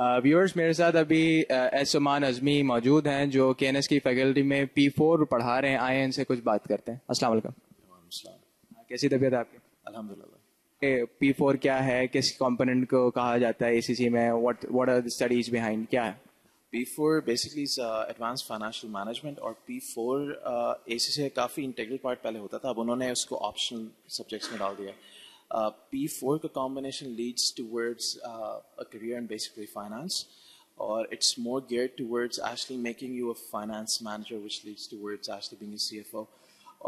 Viewers, मेरे साथ अभी एसमान अज़मी मौजूद हैं जो केएनएस की फैकल्टी में P4 पढ़ा रहे हैं। आए इनसे कुछ बात करते हैं। अस्सलाम वालेकुम। कैसी तबीयत है आपकी? अल्हम्दुलिल्लाह। P4 क्या है, किस कंपोनेंट को कहा जाता है एसीसी में? What are the studies behind, क्या है? P4 basically advance financial management और P4 ACC से काफ़ी इंटीग्रल पार्ट पहले होता था, अब उन्होंने उसको ऑप्शनल सब्जेक्ट्स में डाल दिया। P4 का combination leads towards a career in basically finance, और it's more geared towards actually making you a finance manager, which leads towards actually being a CFO.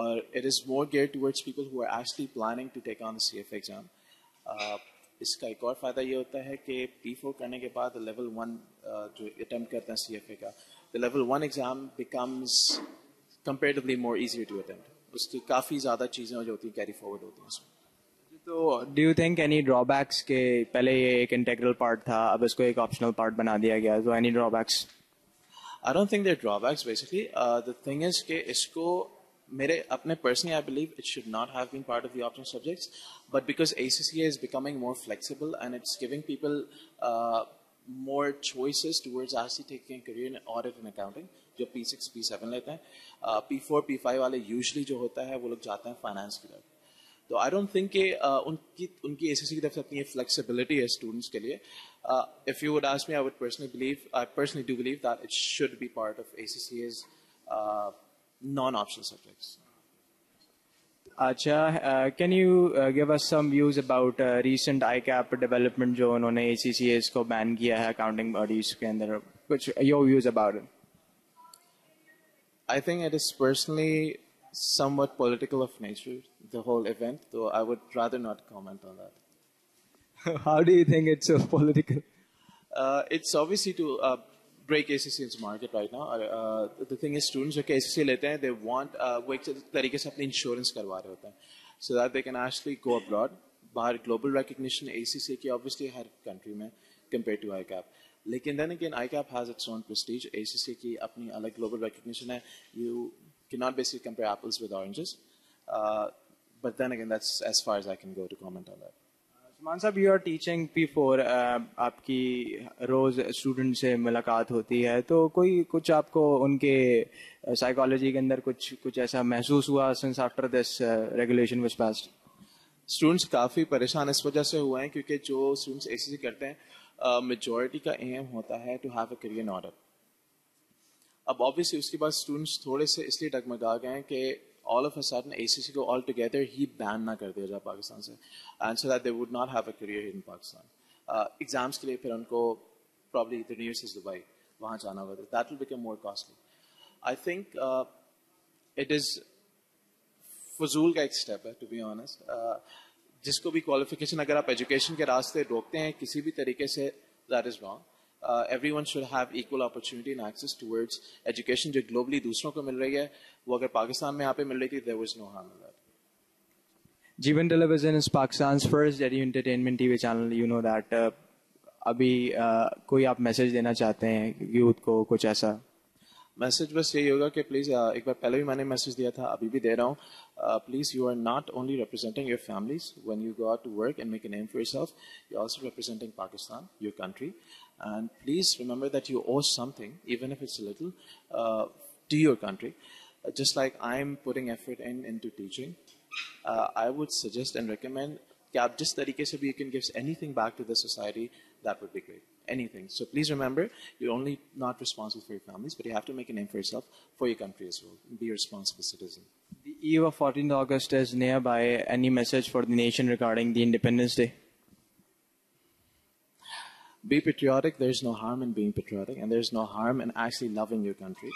Or it is more geared towards people who are actually planning to take on the CFA exam. इसका एक और फ़ायदा ये होता है कि P4 करने के बाद लेवल 1 जो अटेम्प्ट करते हैं CFA का, the level 1 exam becomes comparatively more easier to attempt. उसकी काफ़ी ज़्यादा चीज़ें जो होती हैं कैरी फॉरवर्ड होती हैं उसमें। तो do you think any drawbacks के पहले ये एक इंटीग्रल पार्ट था, अब इसको एक ऑप्शनल पार्ट बना दिया गया, तो any drawbacks? I don't think there are drawbacks basically. The thing is कि इसको मेरे अपने personally I believe it should not have been part of the optional subjects, but because ACCA is becoming more flexible and it's giving people more choices towards actually taking a career in audit and accounting, जो P6 P7 लेते हैं, P4 P5 वाले usually जो होता है वो लोग जाते हैं finance की तरफ। तो आई डोंट थिंक कि उनकी एसीसी की तरफ से अपनी फ्लेक्सिबिलिटी है स्टूडेंट्स के लिए। If you would ask me, I personally do believe that it should be part of ACCA's non optional subjects. अच्छा, can you give us some views about recent ICAP development जो उन्होंने ACCA's को ban किया है accounting bodies के अंदर, कुछ your views about it? I think it is personally somewhat political of nature, the whole event, though I would rather not comment on that. How do you think it's so political? It's obviously to break ACC into market right now. The thing is, students जो ACC लेते हैं, they want वो एक तरीके से अपनी insurance करवा रहे होते हैं, so that they can actually go abroad. बाहर global recognition ACC की obviously हर country में compared to ICAP. लेकिन then again, ICAP has its own prestige. ACC की अपनी अलग global recognition है. You cannot basically compare apples with oranges. But then again, that's as far as I can go to comment on that. Suman साहब, you are teaching P4, आपकी रोज student से मुलाकात होती है, तो कोई कुछ आपको उनके साइकोलॉजी के अंदर कुछ ऐसा महसूस हुआ since after this regulation was passed? Students काफ़ी परेशान इस वजह से हुए हैं क्योंकि जो स्टूडेंट्स ACC करते हैं, मेजॉरिटी का एम होता है to have a career in audit. अब ऑब्वियसली उसके बाद स्टूडेंट्स थोड़े से इसलिए डगमगा गए हैं कि all of a sudden ACC को ऑल टुगेदर ही बैन ना कर दिया जाए पाकिस्तान से, and so that they would not have a career in Pakistan. Exams के लिए फिर उनको प्रॉब्ली द यूनिवर्सिटीज दुबई वहाँ जाना होगा, that will become more costly. I think it is फजूल का एक स्टेप है, टू बी ऑनेस्ट। जिसको भी क्वालिफिकेशन अगर आप एजुकेशन के रास्ते रोकते हैं किसी भी तरीके से, that is wrong. Everyone should have equal opportunity and access towards education जो globally दूसरों को मिल रही है, वो अगर पाकिस्तान में यहाँ पे मिल रही थी, there was no harm in that. Jeevan Television is Pakistan's first edu entertainment TV channel. You know that. अभी कोई आप मैसेज देना चाहते हैं यूथ को, कुछ ऐसा? मैसेज बस यही होगा कि प्लीज़, एक बार पहले भी मैंने मैसेज दिया था, अभी भी दे रहा हूँ, please you are not only representing your families when you go out to work and make a name for yourself, you are also representing Pakistan, your country, and please remember that you owe something even if it's a little to your country, just like I'm putting effort into teaching. I would suggest and recommend कि आप जिस तरीके से भी you can give anything back to the society, that would be great. Anything. So please remember, you're only not responsible for your families, but you have to make a name for yourself, for your country as well. Be a responsible citizen. The eve of 14th August is nearby. Any message for the nation regarding the Independence Day? Be patriotic. There's no harm in being patriotic, and there's no harm in actually loving your country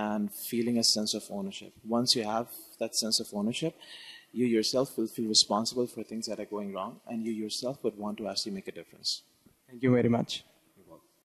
and feeling a sense of ownership. Once you have that sense of ownership, you yourself will feel responsible for things that are going wrong, and you yourself would want to actually make a difference. Thank you very much.